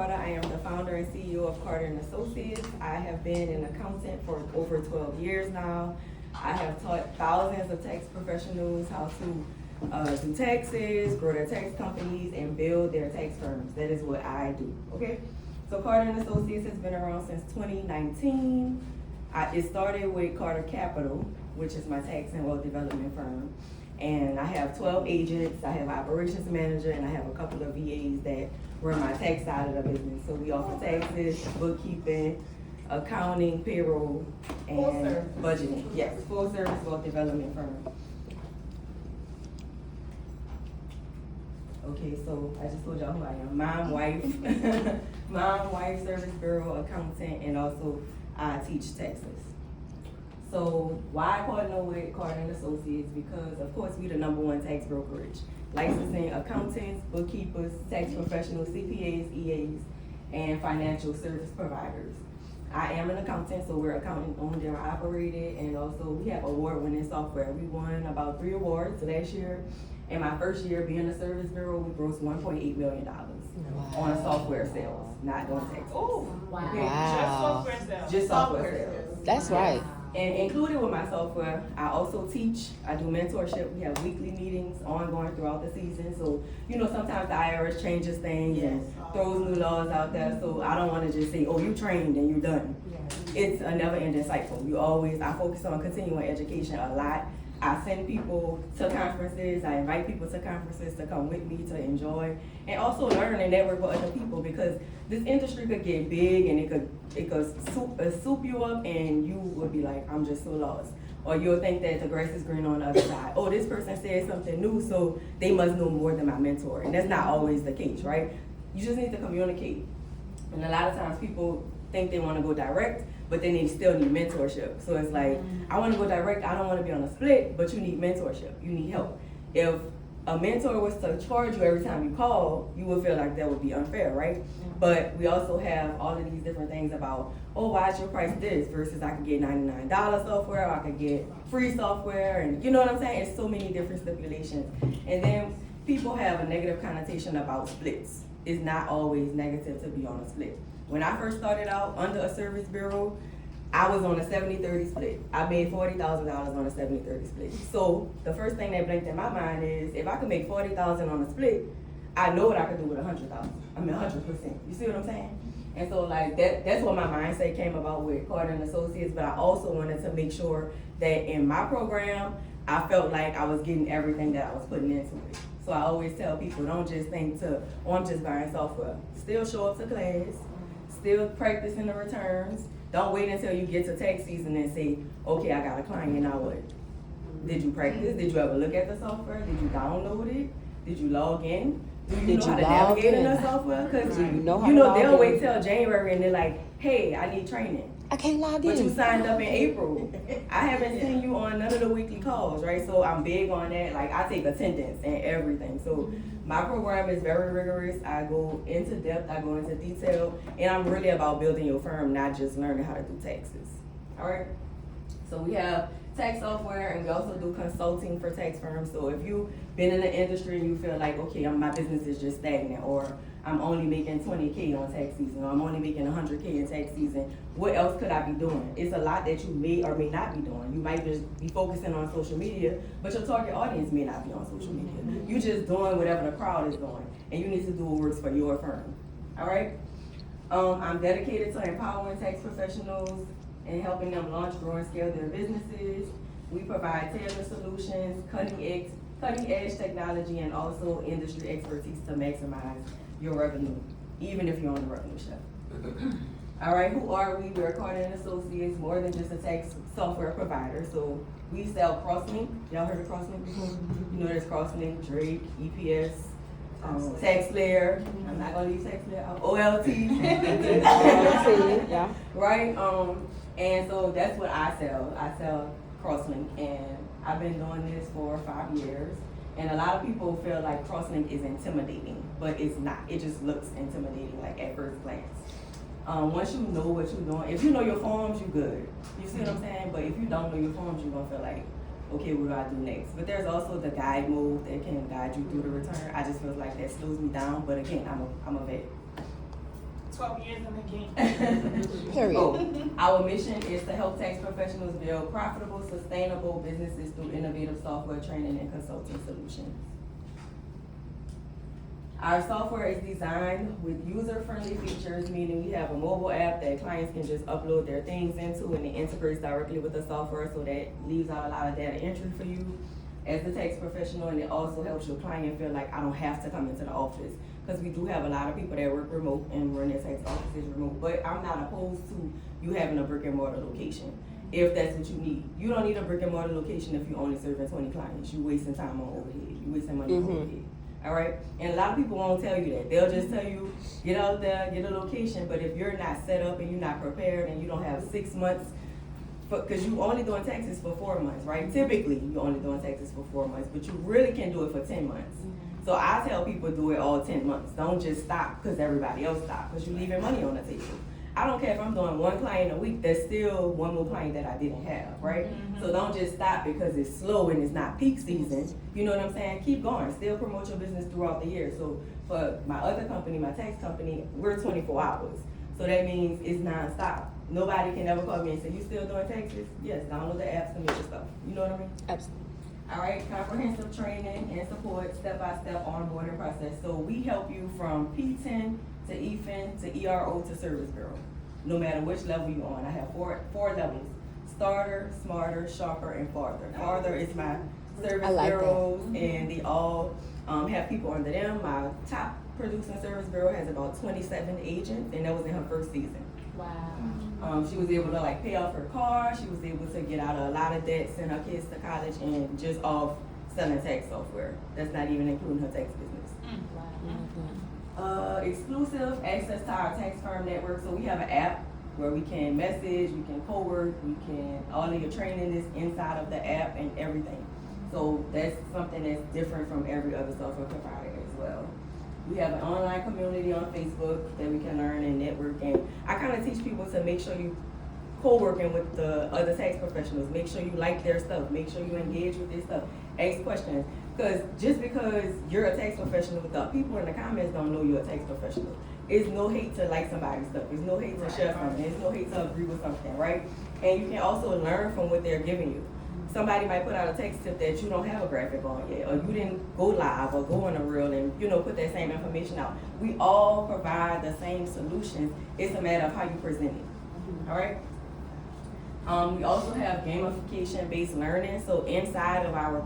Carter. I am the founder and CEO of Carter & Associates. I have been an accountant for over 12 years now. I have taught thousands of tax professionals how to do taxes, grow their tax companies, and build their tax firms. That is what I do, okay? So Carter & Associates has been around since 2019. It started with Carter Capital, which is my tax and wealth development firm. And I have 12 agents, I have an operations manager, and I have a couple of VAs that run my tax side of the business. So we offer taxes, bookkeeping, accounting, payroll, and budgeting. Yes, full service wealth development firm. Okay, so I just told y'all who I am. Mom, wife, service bureau, accountant, and also I teach taxes. So why partner with Carter & Associates? Because of course we the #1 tax brokerage, licensing accountants, bookkeepers, tax professionals, CPAs, EAs, and financial service providers. I am an accountant, so we're accountant owned and operated, and also we have award-winning software. We won about 3 awards last year. In my first year being a service bureau, we grossed $1.8 million on software sales, not on taxes. Oh, wow. Okay. Just software sales. Just software sales. That's right. And included with my software, I also teach. I do mentorship. We have weekly meetings ongoing throughout the season. So, sometimes the IRS changes things and throws new laws out there. So I don't want to just say, oh, you trained and you're done. It's a never-ending cycle. I focus on continuing education a lot. I send people to conferences. I invite people to conferences to come with me to enjoy and also learn and network with other people, because this industry could get big and it could soup you up and you would be like, I'm just so lost. Or you'll think that the grass is green on the other side. Oh, this person said something new, so they must know more than my mentor. And that's not always the case, right? You just need to communicate. And a lot of times people think they want to go direct, but then they still need mentorship. So it's like, I want to go direct, I don't want to be on a split, but you need mentorship, you need help. If a mentor was to charge you every time you call, you would feel like that would be unfair, right? But we also have all of these different things about, oh, why is your price this versus I could get $99 software, or I could get free software, and you know what I'm saying? It's so many different stipulations. And then people have a negative connotation about splits. It's not always negative to be on a split. When I first started out under a service bureau, I was on a 70-30 split. I made $40,000 on a 70-30 split. So the first thing that blinked in my mind is, if I could make $40,000 on a split, I know what I could do with 100,000. I mean 100%. You see what I'm saying? And so like that's what my mindset came about with Carter & Associates. But I also wanted to make sure that in my program, I felt like I was getting everything that I was putting into it. So I always tell people, don't just think I'm just buying software. Still show up to class. Still practicing the returns. Don't wait until you get to tax season and say, okay, I got a client, now what? Did you practice? Did you ever look at the software? Did you download it? Did you log in? Do you know how to navigate in the software? Because they'll wait till January and they're like, hey, I need training. I can't log in. But you signed up in April. I haven't seen you on none of the weekly calls, right? So I'm big on that. Like, I take attendance and everything. So my program is very rigorous. I go into depth, I go into detail, and I'm really about building your firm, not just learning how to do taxes. All right? So we have tax software, and we also do consulting for tax firms. So if you've been in the industry and you feel like, okay, my business is just stagnant, or I'm only making $20K on tax season, or I'm only making $100K in tax season, what else could I be doing? It's a lot that you may or may not be doing. You might just be focusing on social media, but your target audience may not be on social media. You're just doing whatever the crowd is doing, and you need to do what works for your firm. All right? I'm dedicated to empowering tax professionals and helping them launch, grow, and scale their businesses. We provide tailored solutions, cutting edge technology, and also industry expertise to maximize your revenue, even if you're on the revenue ship. All right, who are we? We're Carter & Associates, more than just a tax software provider. So we sell Crosslink. Y'all heard of Crosslink before? You know there's Crosslink, Drake, EPS, TaxSlayer. I'm not gonna leave TaxSlayer out. OLT. Yeah. Right? And so that's what I sell. I sell Crosslink, and I've been doing this for 5 years. And a lot of people feel like Crosslink is intimidating, but it's not. It just looks intimidating, like at first glance. Once you know what you're doing, if you know your forms, you're good. You see what I'm saying? But if you don't know your forms, you're gonna feel like, okay, what do I do next? But there's also the guide mode that can guide you through the return. I just feel like that slows me down, but again, I'm a vet. 12 years in the game. Period. Oh, our mission is to help tax professionals build profitable, sustainable businesses through innovative software training and consulting solutions. Our software is designed with user-friendly features, meaning we have a mobile app that clients can just upload their things into, and it integrates directly with the software, so that leaves out a lot of data entry for you as a tax professional, and it also helps your client feel like I don't have to come into the office, because we do have a lot of people that work remote and run their tax offices remote, but I'm not opposed to you having a brick and mortar location if that's what you need. You don't need a brick and mortar location if you're only serving 20 clients. You're wasting time on overhead. You're wasting money on overhead. All right? And a lot of people won't tell you that. They'll just tell you, get out there, get a location, but if you're not set up and you're not prepared and you don't have 6 months, because you only doing taxes for 4 months, right? Typically, you're only doing taxes for 4 months, but you really can do it for 10 months. So I tell people do it all 10 months. Don't just stop because everybody else stopped, because you're leaving money on the table. I don't care if I'm doing one client a week, there's still one more client that I didn't have, right? So don't just stop because it's slow and it's not peak season. You know what I'm saying? Keep going. Still promote your business throughout the year. So for my other company, my tax company, we're 24 hours. So that means it's nonstop. Nobody can ever call me and say, you still doing taxes? Yes, download the apps and make your stuff. You know what I mean? Absolutely. All right, comprehensive training and support, step-by-step onboarding process. So we help you from P10 to EFIN to ERO to Service Bureau, no matter which level you're on. I have four levels: starter, smarter, sharper, and farther. Farther is my service bureaus, and they all have people under them. My top producing service bureau has about 27 agents, and that was in her first season. Wow. She was able to like pay off her car. She was able to get out of a lot of debt, send her kids to college, and just off selling tax software. That's not even including her tax business. Exclusive access to our tax firm network. So we have an app where we can message, you can co-work, all of your training is inside of the app and everything. So that's something that's different from every other software provider as well. We have an online community on Facebook that we can learn and network, and I kind of teach people to make sure you co-working with the other tax professionals. Make sure you like their stuff. Make sure you engage with their stuff. Ask questions. Because just because you're a tax professional, the people in the comments don't know you're a tax professional. It's no hate to like somebody's stuff. It's no hate to share something. It's no hate to agree with something, right? And you can also learn from what they're giving you. Somebody might put out a text tip that you don't have a graphic on yet, or you didn't go live or go on a reel and put that same information out. We all provide the same solutions. It's a matter of how you present it. All right. We also have gamification-based learning. So inside of our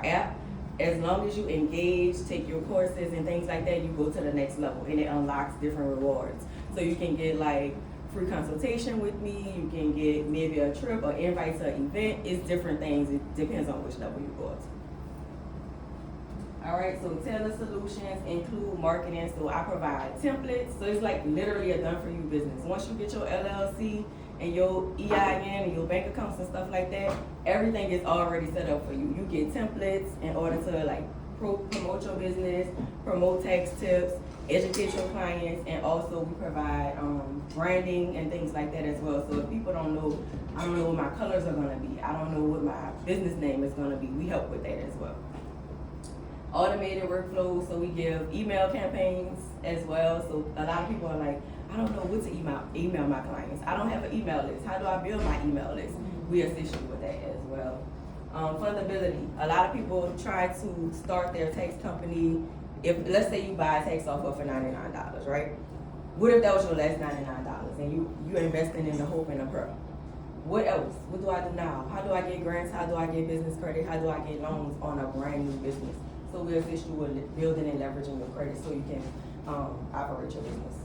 app, as long as you engage, take your courses and things like that, you go to the next level, and it unlocks different rewards. So you can get like free consultation with me, you can get maybe a trip or invite to an event. It's different things. It depends on which level you go up to. All right, so tailored solutions include marketing. So I provide templates. So it's like literally a done for you business. Once you get your LLC and your EIN and your bank accounts and stuff like that, everything is already set up for you. You get templates in order to like promote your business, promote tax tips, educate your clients, and also we provide branding and things like that as well. So if people don't know, I don't know what my colors are gonna be, I don't know what my business name is gonna be, we help with that as well. Automated workflows, so we give email campaigns as well. So a lot of people are like, I don't know what to email my clients. I don't have an email list. How do I build my email list? We assist you with that as well. Fundability. A lot of people try to start their tax company. If let's say you buy a tax software for $99, right? What if that was your last $99 and you're investing in the hope and the pearl? What else? What do I do now? How do I get grants? How do I get business credit? How do I get loans on a brand new business? So we assist you with building and leveraging your credit so you can operate your business.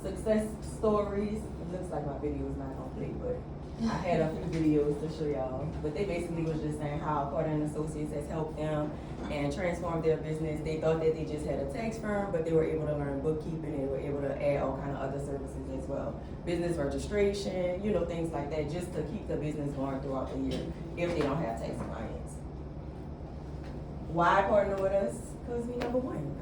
Success stories. It looks like my video is not complete, but I had a few videos to show y'all. But they basically was just saying how Carter & Associates has helped them and transformed their business. They thought that they just had a tax firm, but they were able to learn bookkeeping. They were able to add all kind of other services as well. Business registration, things like that, just to keep the business going throughout the year if they don't have tax clients. Why partner with us? Because we number one.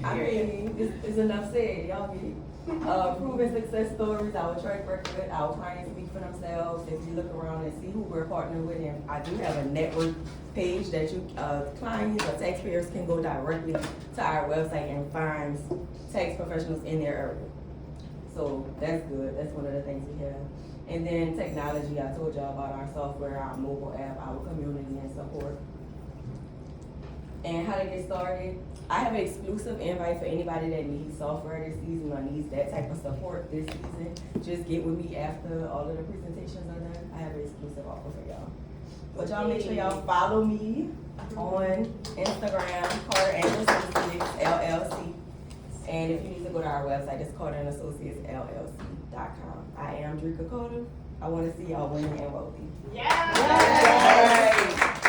I mean, it's enough said. Y'all get it. Proven success stories, our track record, our clients speak for themselves. If you look around and see who we're partnering with, and I do have a network page that you, clients or taxpayers can go directly to our website and find tax professionals in their area. So that's good, that's one of the things we have. And then technology, I told y'all about our software, our mobile app, our community and support. And how to get started. I have an exclusive invite for anybody that needs software this season or needs that type of support this season. Just get with me after all of the presentations are done. I have an exclusive offer for y'all. But y'all make sure y'all follow me on Instagram, Carter and Associates LLC. And if you need to go to our website, it's Carter and Associates LLC.com. I am Drika Carter. I want to see y'all winning and wealthy. Yeah. All right.